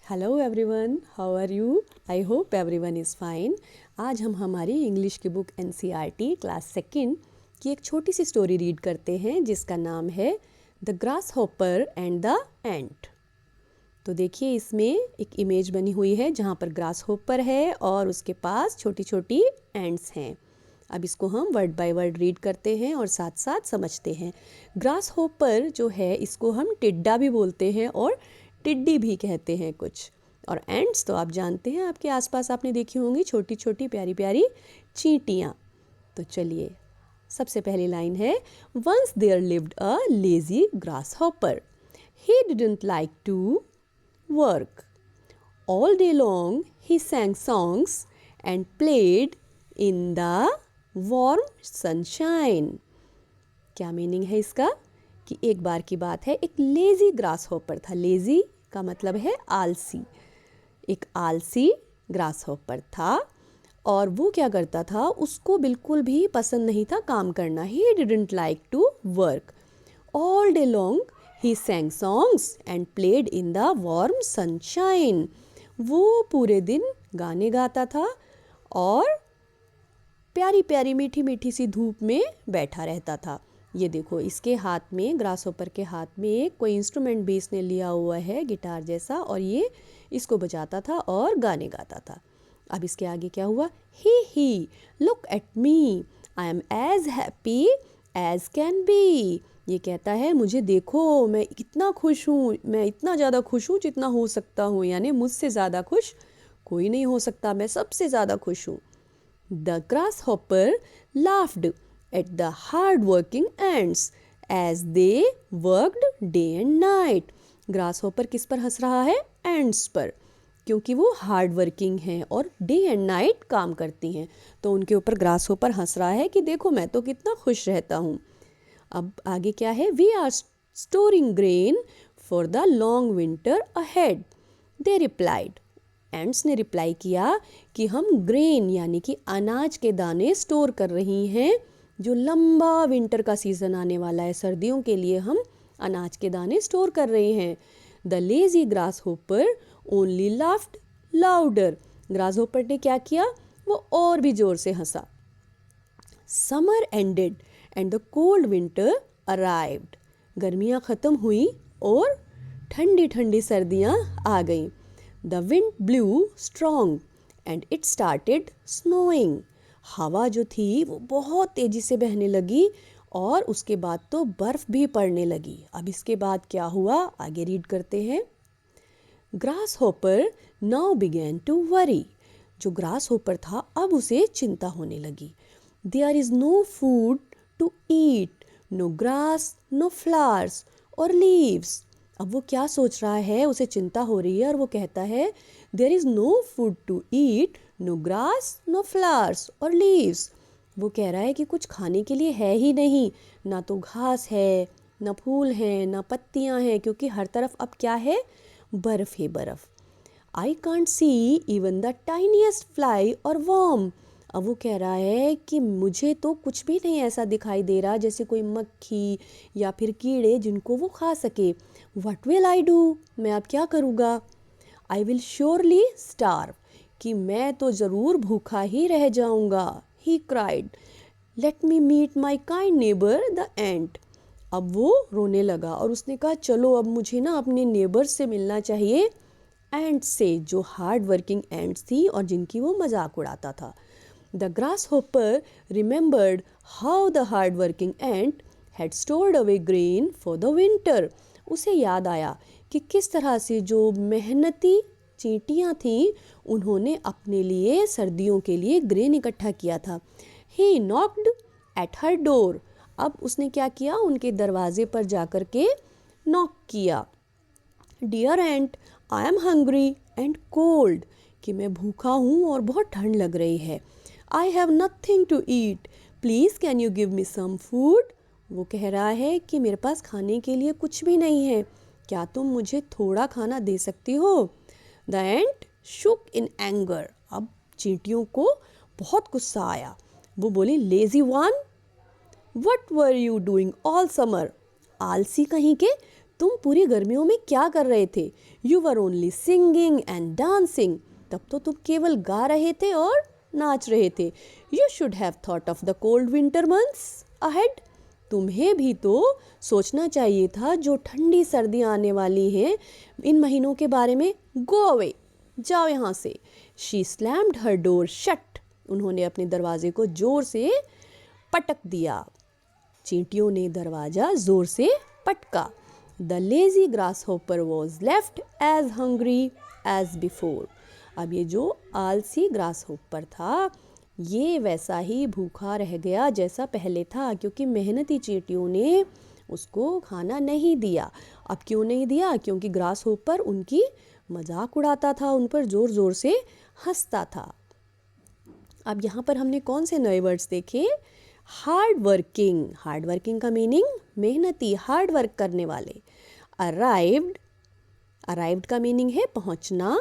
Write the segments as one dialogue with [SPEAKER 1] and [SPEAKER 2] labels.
[SPEAKER 1] Hello everyone, how are you? I hope everyone is fine. आज हम हमारी English की बुक एनसीईआरटी क्लास सेकंड की एक छोटी सी स्टोरी रीड करते हैं जिसका नाम है the grasshopper and the ant. तो देखिए, इसमें एक इमेज बनी हुई है जहाँ पर ग्रास हॉपर है और उसके पास छोटी छोटी एंट्स हैं। अब इसको हम वर्ड बाय वर्ड रीड करते हैं और साथ साथ समझते हैं। ग्रास हॉपर जो है इसको हम टिड्डा भी बोलते हैं और टिड्डी भी कहते हैं कुछ। और एंट्स तो आप जानते हैं, आपके आसपास आपने देखी होंगी छोटी छोटी प्यारी प्यारी चींटियाँ। तो चलिए, सबसे पहली लाइन है, once there lived a lazy grasshopper. He didn't like to work. All day long he sang songs and played in the warm sunshine. क्या मीनिंग है इसका? कि एक बार की बात है, एक लेजी ग्रास हॉपर था। लेजी का मतलब है आलसी। एक आलसी ग्रास हॉपर था और वो क्या करता था, उसको बिल्कुल भी पसंद नहीं था काम करना। He didn't like to work. All day long he sang songs and played in the warm sunshine. वो पूरे दिन गाने गाता था और प्यारी प्यारी मीठी मीठी सी धूप में बैठा रहता था। ये देखो, इसके हाथ में, ग्रास हॉपर के हाथ में एक कोई इंस्ट्रूमेंट भी इसने लिया हुआ है, गिटार जैसा, और ये इसको बजाता था और गाने गाता था। अब इसके आगे क्या हुआ? He look at me, I am as happy as can be. ये कहता है, मुझे देखो, मैं कितना खुश हूँ, मैं इतना ज़्यादा खुश हूँ जितना हो सकता हूँ, यानी मुझसे ज़्यादा खुश कोई नहीं हो सकता, मैं सबसे ज़्यादा खुश हूँ। The grasshopper laughed at the hard working ants as they worked day and night. Grasshopper किस पर हंस रहा है? एंट्स पर, क्योंकि वो हार्ड वर्किंग हैं और डे एंड नाइट काम करती हैं। तो उनके ऊपर ग्रास हॉपर हंस रहा है कि देखो, मैं तो कितना खुश रहता हूँ। अब आगे क्या है? We are storing grain for the long winter ahead, they replied. Ants ने रिप्लाई किया कि हम ग्रेन यानी कि अनाज के दाने स्टोर कर रही हैं, जो लंबा विंटर का सीज़न आने वाला है, सर्दियों के लिए हम अनाज के दाने स्टोर कर रहे हैं। The lazy grasshopper only laughed louder. Grasshopper ने क्या किया? वो और भी जोर से हंसा। Summer ended and the cold winter arrived. गर्मियाँ ख़त्म हुई और ठंडी ठंडी सर्दियाँ आ गईं। The wind blew strong and it started snowing. हवा जो थी वो बहुत तेज़ी से बहने लगी और उसके बाद तो बर्फ़ भी पड़ने लगी। अब इसके बाद क्या हुआ, आगे रीड करते हैं। Grasshopper now began to worry. जो ग्रास हॉपर था, अब उसे चिंता होने लगी। There is no food to eat, no grass, no flowers और लीव्स। अब वो क्या सोच रहा है, उसे चिंता हो रही है और वो कहता है, there is no food to eat, no grass, no flowers और लीव्स। वो कह रहा है कि कुछ खाने के लिए है ही नहीं, ना तो घास है, ना फूल हैं, ना पत्तियां हैं, क्योंकि हर तरफ अब क्या है? बर्फ़ ही बर्फ़। I can't see even the tiniest fly और वर्म। अब वो कह रहा है कि मुझे तो कुछ भी नहीं ऐसा दिखाई दे रहा जैसे कोई मक्खी या फिर कीड़े जिनको वो खा सके। What will I do? मैं अब क्या करूँगा? आई विल श्योरली स्टार्व, कि मैं तो ज़रूर भूखा ही रह जाऊँगा। He cried, let me meet my kind neighbour the ant. अब वो रोने लगा और उसने कहा, चलो अब मुझे ना अपने नेबर से मिलना चाहिए, एंट से, जो हार्ड वर्किंग एंट्स थी और जिनकी वो मजाक उड़ाता था। The grass hopper remembered how the hard working ant had stored away grain for the winter. उसे याद आया कि किस तरह से जो मेहनती चींटियाँ थीं, उन्होंने अपने लिए सर्दियों के लिए ग्रेन इकट्ठा किया था। ही नॉक्ड एट हर डोर। अब उसने क्या किया? उनके दरवाजे पर जाकर के नॉक किया। Dear ant, I am hungry and cold, कि मैं भूखा हूँ और बहुत ठंड लग रही है। I have nothing to eat, please can you give me some food. वो कह रहा है कि मेरे पास खाने के लिए कुछ भी नहीं है, क्या तुम मुझे थोड़ा खाना दे सकती हो? The ant shook in anger. अब चींटियों को बहुत गुस्सा आया। वो बोली, lazy one, what were you doing all summer. आलसी कहीं के, तुम पूरी गर्मियों में क्या कर रहे थे? You were only singing and dancing. तब तो तुम केवल गा रहे थे और नाच रहे थे। You should have thought of the cold winter months ahead. तुम्हें भी तो सोचना चाहिए था जो ठंडी सर्दियाँ आने वाली हैं इन महीनों के बारे में। गो अवे, जाओ यहाँ से। She slammed her door shut. उन्होंने अपने दरवाजे को जोर से पटक दिया। चींटियों ने दरवाज़ा ज़ोर से पटका। The lazy grasshopper was left as hungry as before. अब ये जो आलसी ग्रास होपर था ये वैसा ही भूखा रह गया जैसा पहले था, क्योंकि मेहनती चींटियों ने उसको खाना नहीं दिया। अब क्यों नहीं दिया? क्योंकि ग्रास होपर उनकी मजाक उड़ाता था, उन पर ज़ोर ज़ोर से हंसता था। अब यहाँ पर हमने कौन से नए वर्ड्स देखे? Hard working. हार्ड वर्किंग का मीनिंग मेहनती, हार्ड वर्क करने वाले। अराइव्ड, अराइव्ड का मीनिंग है पहुँचना।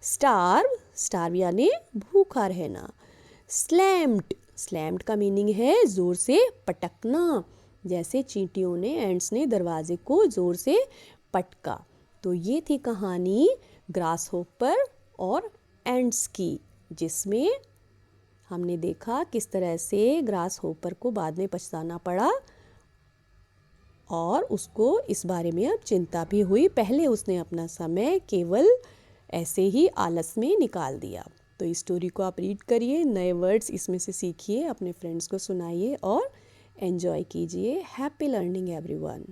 [SPEAKER 1] स्टार्व, स्टार्व यानी भूखा रहना। स्लैम्ड, स्लैम्ड का मीनिंग है ज़ोर से पटकना, जैसे चींटियों ने, एंड्स ने दरवाजे को ज़ोर से पटका। तो ये थी कहानी ग्रास होपर और एंड्स की, जिसमें हमने देखा किस तरह से ग्रास होपर को बाद में पछताना पड़ा और उसको इस बारे में अब चिंता भी हुई। पहले उसने अपना समय केवल ऐसे ही आलस में निकाल दिया। तो इस स्टोरी को आप रीड करिए, नए वर्ड्स इसमें से सीखिए, अपने फ्रेंड्स को सुनाइए और एंजॉय कीजिए। Happy learning everyone.